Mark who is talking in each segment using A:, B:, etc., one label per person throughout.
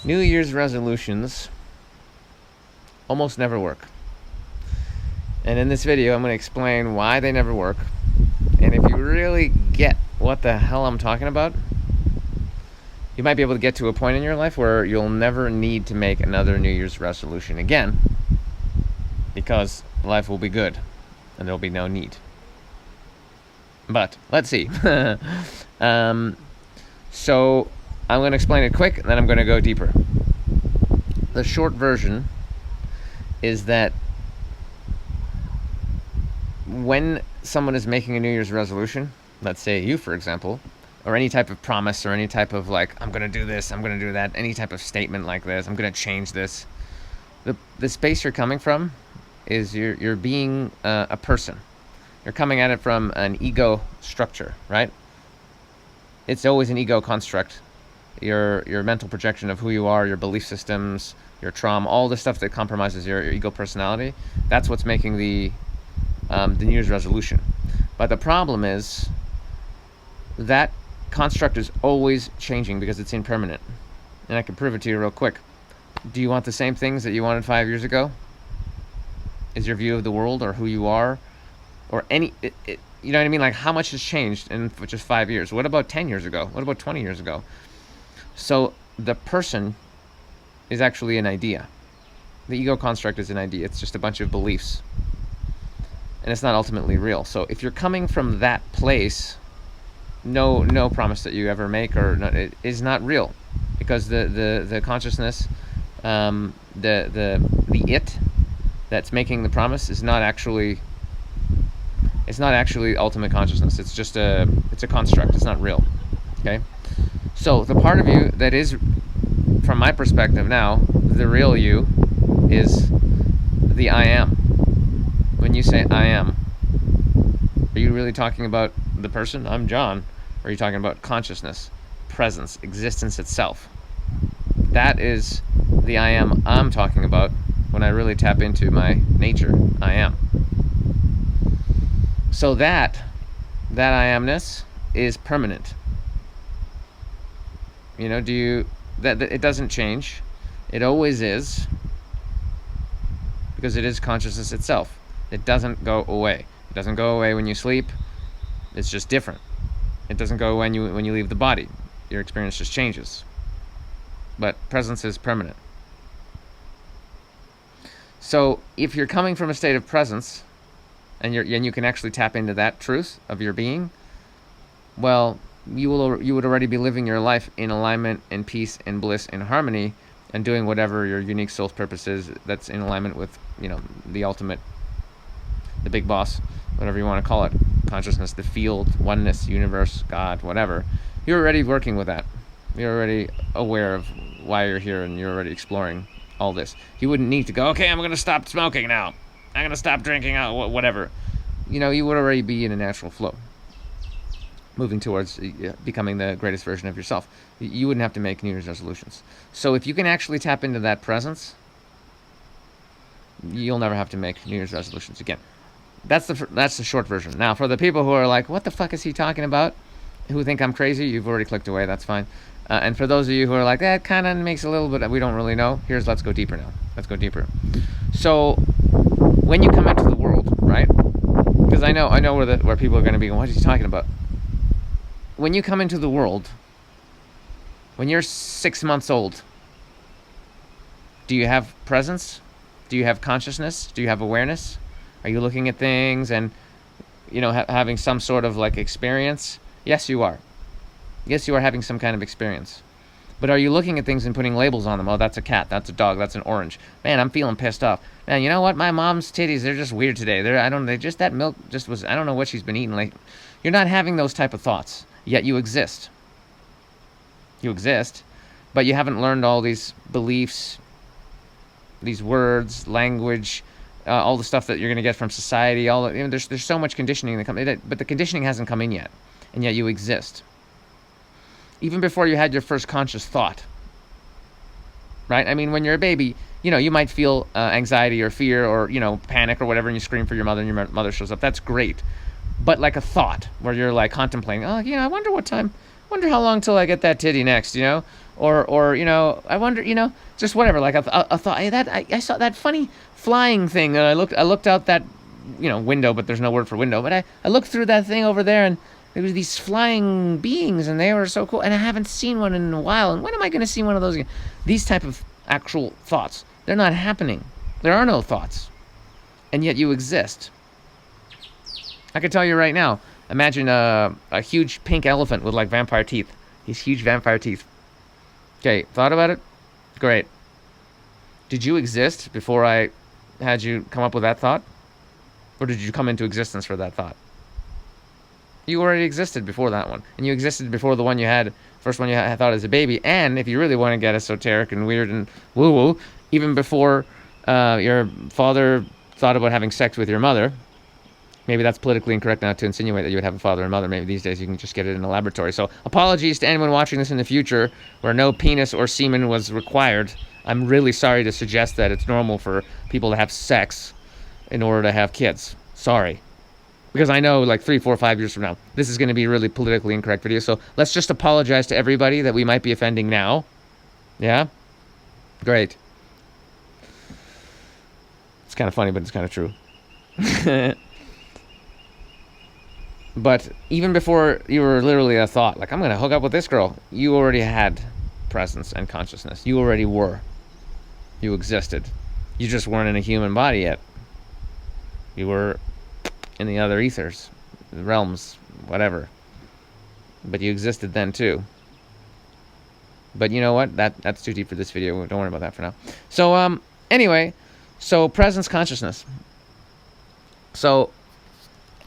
A: New Year's resolutions almost never work. And in this video, I'm going to explain why they never work. And if you really get what the hell I'm talking about, you might be able to get to a point in your life where you'll never need to make another New Year's resolution again, because life will be good and there'll be no need. But let's see. So I'm going to explain it quick, and then I'm going to go deeper. The short version is that when someone is making a New Year's resolution, let's say you, for example, or any type of promise or any type of like, I'm going to do this, I'm going to do that, any type of statement like this, I'm going to change this, the space you're coming from is you're being a person. You're coming at it from an ego structure, right? It's always an ego construct. Your mental projection of who you are, your belief systems, your trauma, all the stuff that compromises your ego personality. That's what's making the New Year's resolution. But the problem is that construct is always changing because it's impermanent. And I can prove it to you real quick. Do you want the same things that you wanted 5 years ago? Is your view of the world or who you are or any you know what I mean? Like, how much has changed in just 5 years? What about 10 years ago? What about 20 years ago? So the person is actually an idea. The ego construct is an idea. It's just a bunch of beliefs. And it's not ultimately real. So if you're coming from that place, no promise that you ever make it is not real, because the consciousness, the it that's making the promise is not actually. It's not actually ultimate consciousness. It's just it's a construct. It's not real. Okay? So the part of you that is, from my perspective now, the real you is the I am. When you say I am, are you really talking about the person? I'm John. Or are you talking about consciousness, presence, existence itself? That is the I am I'm talking about when I really tap into my nature. I am. So that I amness is permanent. You know, that it doesn't change. It always is, because it is consciousness itself. It doesn't go away. It doesn't go away when you sleep. It's just different. It doesn't go when you leave the body. Your experience just changes. But presence is permanent. So if you're coming from a state of presence, and you can actually tap into that truth of your being, well, you would already be living your life in alignment and peace and bliss and harmony, and doing whatever your unique soul's purpose is that's in alignment with, the ultimate, the big boss, whatever you want to call it, consciousness, the field, oneness, universe, God, whatever. You're already working with that. You're already aware of why you're here, and you're already exploring all this. You wouldn't need to go, okay, I'm going to stop smoking now. I'm going to stop drinking, whatever. You would already be in a natural flow, moving towards becoming the greatest version of yourself. You wouldn't have to make New Year's resolutions. So if you can actually tap into that presence, you'll never have to make New Year's resolutions again. That's the short version. Now, for the people who are like, what the fuck is he talking about? Who think I'm crazy, you've already clicked away, that's fine. And for those of you who are like, that kind of makes a little bit, we don't really know, let's go deeper now. Let's go deeper. So when you come into the world, right? Because I know where people are going to be going, what is he talking about? When you come into the world, when you're 6 months old, do you have presence? Do you have consciousness? Do you have awareness? Are you looking at things and, having some sort of like experience? Yes, you are. Yes, you are having some kind of experience. But are you looking at things and putting labels on them? Oh, that's a cat, that's a dog, that's an orange. Man, I'm feeling pissed off. Man, you know what? My mom's titties, they're just weird today. That milk just was, I don't know what she's been eating. Like, you're not having those type of thoughts, yet you exist. You exist, but you haven't learned all these beliefs, these words, language, all the stuff that you're going to get from society. There's so much conditioning that comes, but the conditioning hasn't come in yet, and yet you exist. Even before you had your first conscious thought, right? I mean, when you're a baby, you might feel anxiety or fear or, panic or whatever, and you scream for your mother, and your mother shows up. That's great. But like a thought where you're like contemplating, oh, I wonder what time Wonder how long till I get that titty next, or I wonder, just whatever. Like I thought, hey, I saw that funny flying thing, and I looked out that, window, but there's no word for window. But I looked through that thing over there, and there was these flying beings, and they were so cool. And I haven't seen one in a while. And when am I going to see one of those again? These type of actual thoughts, they're not happening. There are no thoughts, and yet you exist. I can tell you right now. Imagine a huge pink elephant with like vampire teeth. These huge vampire teeth. Okay, thought about it? Great. Did you exist before I had you come up with that thought? Or did you come into existence for that thought? You already existed before that one. And you existed before the one you had, first one you had thought as a baby. And if you really want to get esoteric and weird and woo-woo, even before your father thought about having sex with your mother. Maybe that's politically incorrect now to insinuate that you would have a father and mother. Maybe these days you can just get it in a laboratory. So apologies to anyone watching this in the future where no penis or semen was required. I'm really sorry to suggest that it's normal for people to have sex in order to have kids. Sorry. Because I know like 3, 4, 5 years from now, this is going to be a really politically incorrect video. So let's just apologize to everybody that we might be offending now. Yeah? Great. It's kind of funny, but it's kind of true. But even before you were literally a thought, like, I'm going to hook up with this girl, you already had presence and consciousness. You already were. You existed. You just weren't in a human body yet. You were in the other ethers, the realms, whatever. But you existed then too. But you know what? That's too deep for this video. Don't worry about that for now. So, anyway, so presence consciousness. So,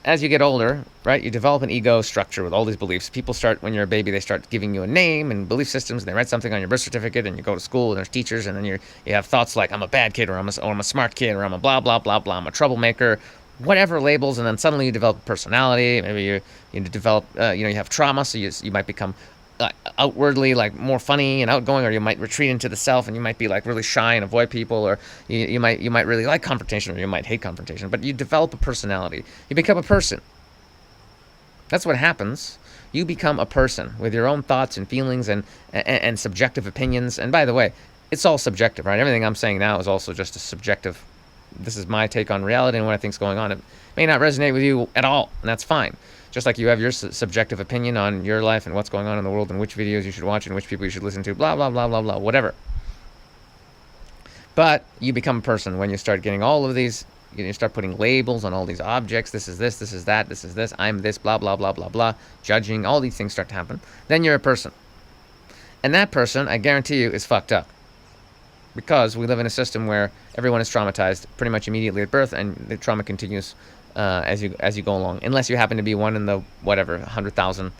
A: as you get older, right, you develop an ego structure with all these beliefs. People start, when you're a baby, they start giving you a name and belief systems, and they write something on your birth certificate, and you go to school, and there's teachers, and then you have thoughts like, I'm a bad kid, or I'm a smart kid, or I'm a blah, blah, blah, blah, I'm a troublemaker, whatever labels, and then suddenly you develop a personality. Maybe you develop, you have trauma, so you might become outwardly like more funny and outgoing, or you might retreat into the self, and you might be like really shy and avoid people, or you might really like confrontation, or you might hate confrontation. But you develop a personality. You become a person. That's what happens. You become a person with your own thoughts and feelings and subjective opinions. And by the way, it's all subjective, right? Everything I'm saying now is also just a subjective. This is my take on reality and what I think's going on. It may not resonate with you at all, and that's fine. Just like you have your subjective opinion on your life and what's going on in the world and which videos you should watch and which people you should listen to, blah, blah, blah, blah, blah, whatever. But you become a person when you start getting all of these, you start putting labels on all these objects. This is this is that, this is this, I'm this, blah, blah, blah, blah, blah, judging, all these things start to happen. Then you're a person. And that person, I guarantee you, is fucked up. Because we live in a system where everyone is traumatized pretty much immediately at birth, and the trauma continues as you go along, unless you happen to be one in the 100,000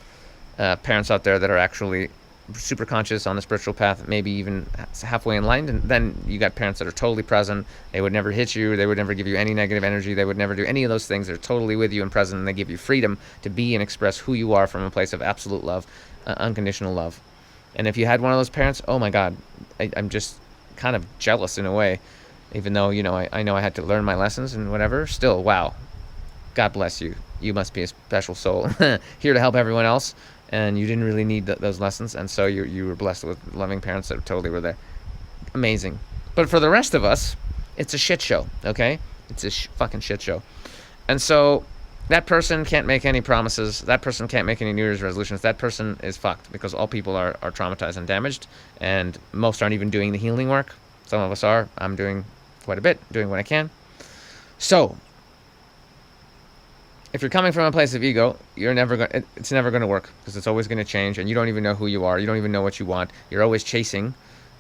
A: parents out there that are actually super conscious on the spiritual path, maybe even halfway enlightened. And then you got parents that are totally present. They would never hit you. They would never give you any negative energy. They would never do any of those things. They're totally with you and present, and they give you freedom to be and express who you are from a place of absolute love, unconditional love. And if you had one of those parents, oh my God, I'm just kind of jealous in a way, even though I know I had to learn my lessons and whatever. Still, wow, God bless you. You must be a special soul here to help everyone else, and you didn't really need those lessons, and so you were blessed with loving parents that totally were there. Amazing. But for the rest of us, it's a shit show. Okay, it's a fucking shit show. And so that person can't make any promises. That person can't make any New Year's resolutions. That person is fucked, because all people are traumatized and damaged, and most aren't even doing the healing work. Some of us are. I'm doing quite a bit, doing what I can. So if you're coming from a place of ego, it's never going to work, because it's always going to change, and you don't even know who you are. You don't even know what you want. You're always chasing,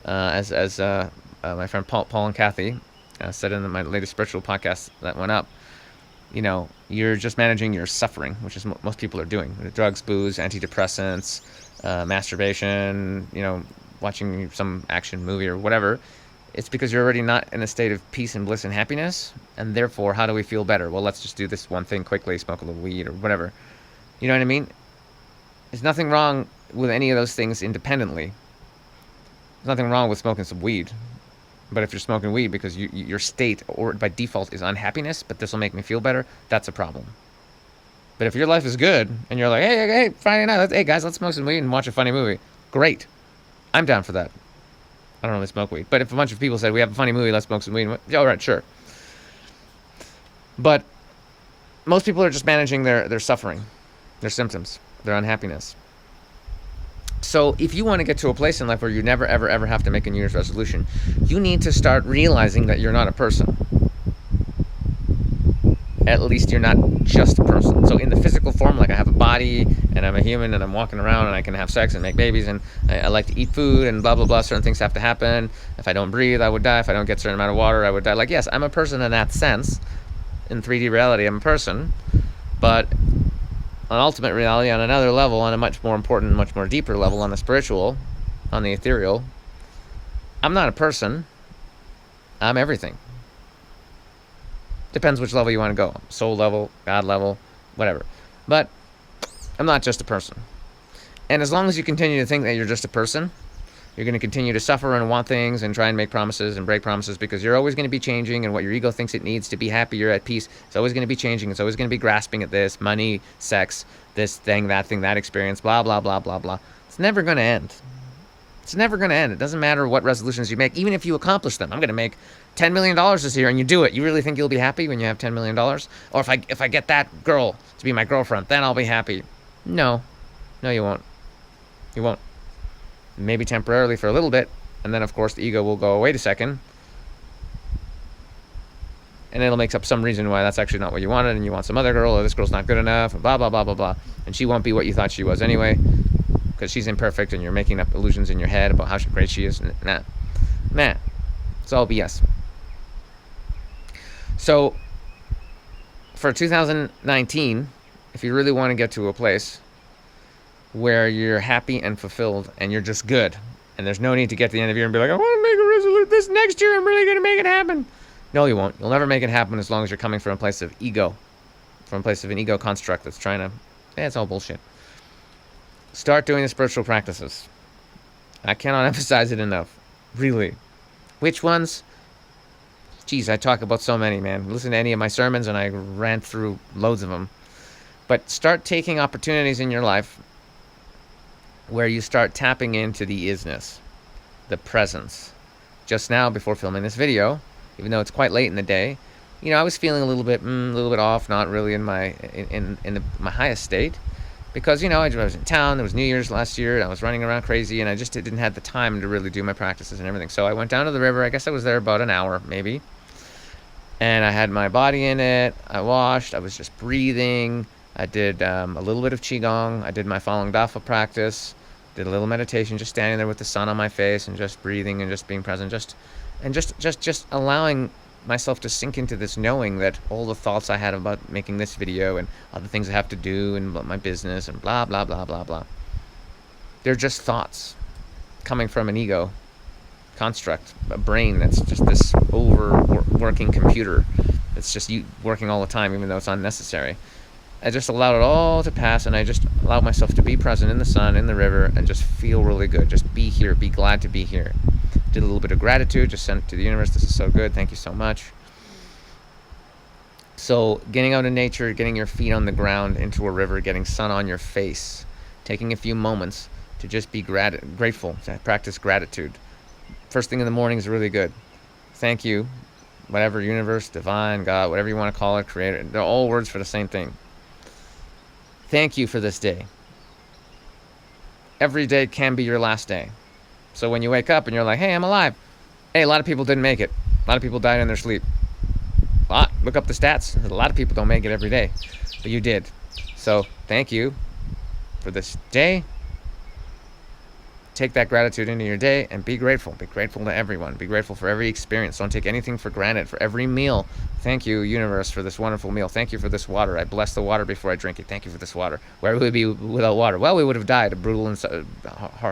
A: as my friend Paul and Kathy said in my latest spiritual podcast that went up. You're just managing your suffering, which is most people are doing. Drugs, booze, antidepressants, masturbation, watching some action movie or whatever. It's because you're already not in a state of peace and bliss and happiness, and therefore, how do we feel better? Well, let's just do this one thing quickly, smoke a little weed or whatever. You know what I mean? There's nothing wrong with any of those things independently. There's nothing wrong with smoking some weed. But if you're smoking weed because your state, or by default, is unhappiness, but this will make me feel better, that's a problem. But if your life is good and you're like, hey, Friday night, hey guys, let's smoke some weed and watch a funny movie. Great. I'm down for that. I don't really smoke weed. But if a bunch of people said, we have a funny movie, let's smoke some weed. All right, sure. But most people are just managing their suffering, their symptoms, their unhappiness. So if you want to get to a place in life where you never, ever, ever have to make a New Year's resolution, you need to start realizing that you're not a person. At least you're not just a person. So in the physical form, like I have a body and I'm a human and I'm walking around and I can have sex and make babies and I like to eat food and blah, blah, blah. Certain things have to happen. If I don't breathe, I would die. If I don't get a certain amount of water, I would die. Like, yes, I'm a person in that sense. In 3D reality, I'm a person. But on ultimate reality, on another level, on a much more important, much more deeper level, on the spiritual, on the ethereal, I'm not a person. I'm everything. Depends which level you want to go. Soul level, God level, whatever. But I'm not just a person. And as long as you continue to think that you're just a person, you're going to continue to suffer and want things and try and make promises and break promises because you're always going to be changing, and what your ego thinks it needs to be happy, you're at peace. It's always going to be changing. It's always going to be grasping at this, money, sex, this thing, that experience, blah, blah, blah, blah, blah. It's never going to end. It's never going to end. It doesn't matter what resolutions you make, even if you accomplish them. I'm going to make $10 million this year, and you do it. You really think you'll be happy when you have $10 million? Or if I get that girl to be my girlfriend, then I'll be happy. No, you won't. You won't. Maybe temporarily for a little bit, and then of course the ego will go, wait a second, and it'll make up some reason why that's actually not what you wanted, and you want some other girl, or this girl's not good enough, and blah, blah, blah, blah, blah. And she won't be what you thought she was anyway, because she's imperfect, and you're making up illusions in your head about how great she is. Nah. It's all BS. So, for 2019, if you really want to get to a place where you're happy and fulfilled and you're just good, and there's no need to get to the end of the year and be like, I want to make a resolution this next year, I'm really going to make it happen. No, you won't. You'll never make it happen as long as you're coming from a place of ego, from a place of an ego construct that's trying to, it's all bullshit. Start doing the spiritual practices. I cannot emphasize it enough. Really. Which ones? Geez, I talk about so many, man. Listen to any of my sermons and I rant through loads of them. But start taking opportunities in your life where you start tapping into the isness, the presence. Just now, before filming this video, even though it's quite late in the day, I was feeling a little bit off, not really in my my highest state, because I was in town. There was New Year's last year, and I was running around crazy, and I just didn't have the time to really do my practices and everything. So I went down to the river. I guess I was there about an hour, maybe, and I had my body in it. I washed. I was just breathing. I did a little bit of qigong. I did my Falun Dafa practice. Did a little meditation, just standing there with the sun on my face and just breathing and just being present, just allowing myself to sink into this knowing that all the thoughts I had about making this video and other things I have to do and my business and blah, blah, blah, blah, blah. They're just thoughts coming from an ego construct, a brain that's just this overworking computer that's just working all the time, even though it's unnecessary. I just allowed it all to pass, and I just allowed myself to be present in the sun, in the river, and just feel really good. Just be here, be glad to be here. Did a little bit of gratitude, just sent it to the universe. This is so good. Thank you so much. So getting out in nature, getting your feet on the ground into a river, getting sun on your face, taking a few moments to just be grateful, to practice gratitude. First thing in the morning is really good. Thank you, whatever, universe, divine, God, whatever you want to call it, creator. They're all words for the same thing. Thank you for this day. Every day can be your last day. So when you wake up and you're like, hey, I'm alive. Hey, a lot of people didn't make it. A lot of people died in their sleep. Look up the stats. A lot of people don't make it every day. But you did. So thank you for this day. Take that gratitude into your day and be grateful. Be grateful to everyone. Be grateful for every experience. Don't take anything for granted. For every meal. Thank you, universe, for this wonderful meal. Thank you for this water. I bless the water before I drink it. Thank you for this water. Where would we be without water? Well, we would have died a brutal and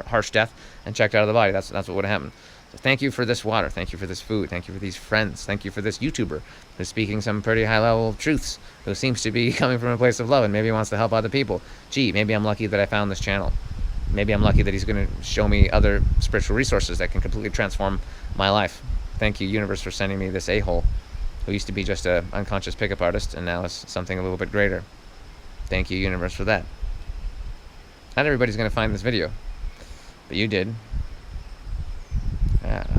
A: harsh death and checked out of the body. That's what would have happened. So thank you for this water. Thank you for this food. Thank you for these friends. Thank you for this YouTuber who's speaking some pretty high-level truths, who seems to be coming from a place of love and maybe wants to help other people. Gee, maybe I'm lucky that I found this channel. Maybe I'm lucky that he's going to show me other spiritual resources that can completely transform my life. Thank you, universe, for sending me this a-hole who used to be just an unconscious pickup artist and now is something a little bit greater. Thank you, universe, for that. Not everybody's going to find this video, but you did.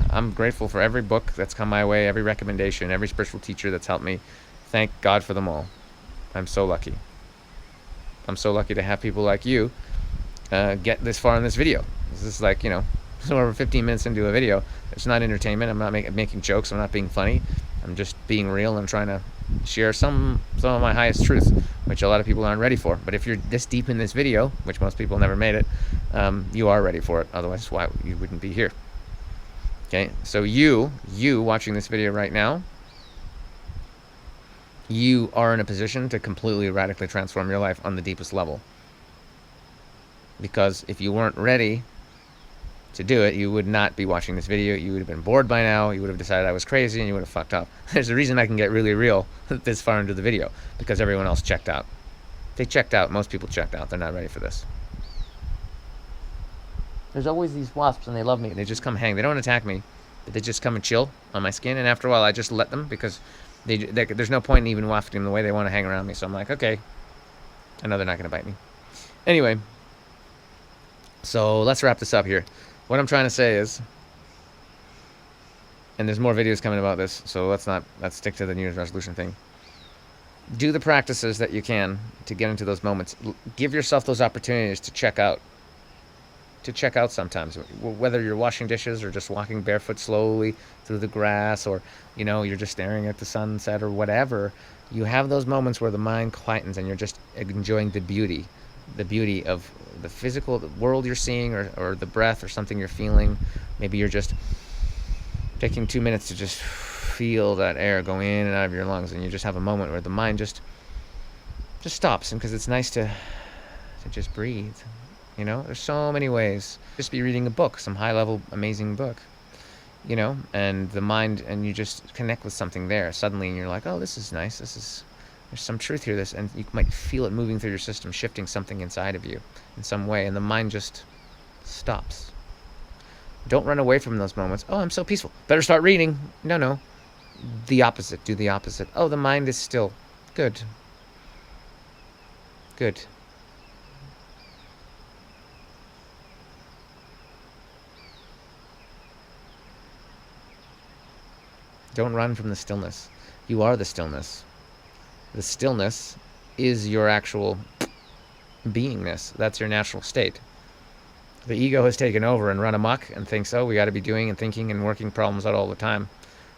A: I'm grateful for every book that's come my way, every recommendation, every spiritual teacher that's helped me. Thank God for them all. I'm so lucky. I'm so lucky to have people like you get this far in this video. This is like, over 15 minutes into a video. It's not entertainment. I'm not making jokes. I'm not being funny. I'm just being real and trying to share some of my highest truth, which a lot of people aren't ready for. But if you're this deep in this video, which most people never made it, you are ready for it. Otherwise, why you wouldn't be here? Okay, so you watching this video right now, you are in a position to completely, radically transform your life on the deepest level. Because if you weren't ready to do it, you would not be watching this video. You would have been bored by now. You would have decided I was crazy, and you would have fucked up. There's a reason I can get really real this far into the video, because everyone else checked out. They checked out. Most people checked out. They're not ready for this. There's always these wasps, and they love me. They just come hang. They don't attack me, but they just come and chill on my skin. And after a while, I just let them, because there's no point in even wafting them the way they want to hang around me. So I'm like, okay. I know they're not going to bite me. Anyway, so let's wrap this up here. What I'm trying to say is, and there's more videos coming about this, so let's stick to the New Year's resolution thing. Do the practices that you can to get into those moments. Give yourself those opportunities to check out. Sometimes, whether you're washing dishes or just walking barefoot slowly through the grass, or you're just staring at the sunset or whatever. You have those moments where the mind quietens and you're just enjoying the beauty of the physical world you're seeing, or the breath or something you're feeling. Maybe you're just taking 2 minutes to just feel that air go in and out of your lungs, and you just have a moment where the mind just stops, and because it's nice to just breathe. There's so many ways. Just be reading a book, some high-level, amazing book, and the mind, and you just connect with something there suddenly, and you're like, oh, this is nice. There's some truth here. And you might feel it moving through your system, shifting something inside of you in some way, and the mind just stops. Don't run away from those moments. Oh, I'm so peaceful. Better start reading. No. The opposite. Do the opposite. Oh, the mind is still. Good. Don't run from the stillness. You are the stillness. The stillness is your actual beingness. That's your natural state. The ego has taken over and run amok and thinks, oh, we got to be doing and thinking and working problems out all the time.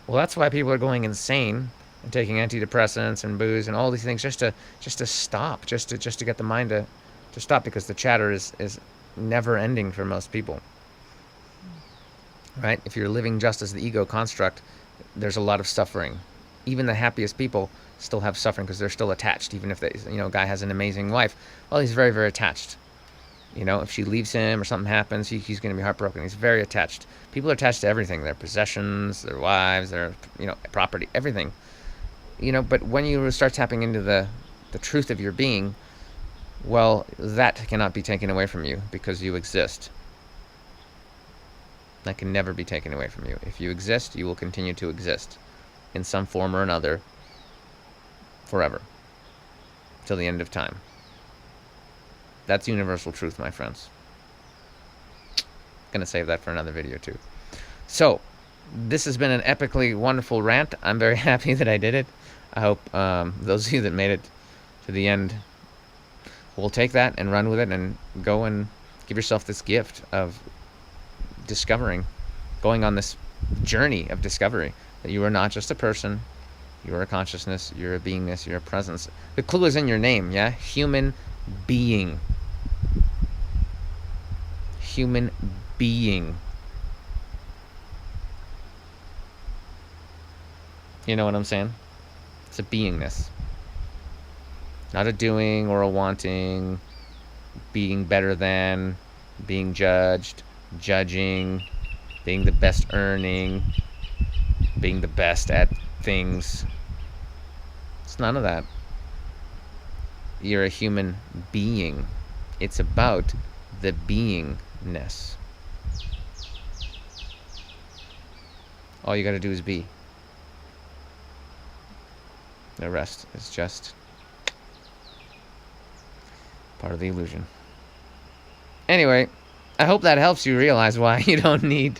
A: Well, that's why people are going insane and taking antidepressants and booze and all these things just to stop, just to get the mind to stop, because the chatter is never ending for most people. Right? If you're living just as the ego construct, there's a lot of suffering. Even the happiest people still have suffering because they're still attached. Even if a guy has an amazing wife, well, he's very, very attached. If she leaves him or something happens, he's going to be heartbroken. He's very attached. People are attached to everything: their possessions, their wives, their property, everything. But when you start tapping into the truth of your being, well, that cannot be taken away from you, because you exist. That can never be taken away from you. If you exist, you will continue to exist in some form or another forever, till the end of time. That's universal truth, my friends. Gonna save that for another video too. So, this has been an epically wonderful rant. I'm very happy that I did it. I hope those of you that made it to the end will take that and run with it and go and give yourself this gift of discovering, going on this journey of discovery, that you are not just a person, you are a consciousness, you're a beingness, you're a presence. The clue is in your name, yeah? Human being. Human being. You know what I'm saying? It's a beingness. Not a doing or a wanting, being better than, being judged, judging, being the best earning, being the best at things. It's none of that. You're a human being. It's about the beingness. All you got to do is be. The rest is just Part of the illusion. Anyway, I hope that helps you realize why you don't need,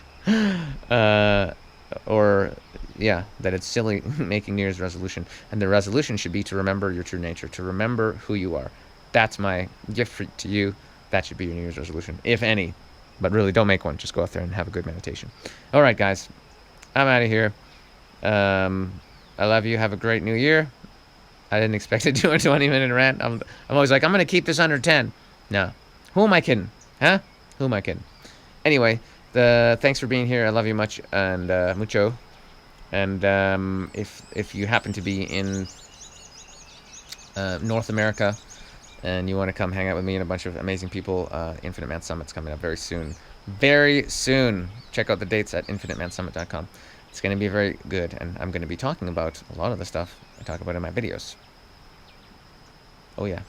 A: or, yeah, that it's silly making New Year's resolution. And the resolution should be to remember your true nature, to remember who you are. That's my gift to you. That should be your New Year's resolution, if any. But really, don't make one. Just go out there and have a good meditation. All right, guys. I'm out of here. I love you. Have a great new year. I didn't expect to do a 20-minute rant. I'm always like, I'm going to keep this under 10. No. Who am I kidding? Huh? Who am I kidding? Anyway, thanks for being here. I love you much. And mucho. And if you happen to be in North America and you want to come hang out with me and a bunch of amazing people, Infinite Man Summit's coming up very soon. Very soon. Check out the dates at infinitemansummit.com. It's going to be very good, and I'm going to be talking about a lot of the stuff I talk about in my videos. Oh yeah.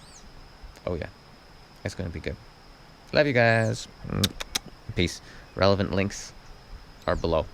A: Oh yeah. It's going to be good. Love you guys. Peace. Relevant links are below.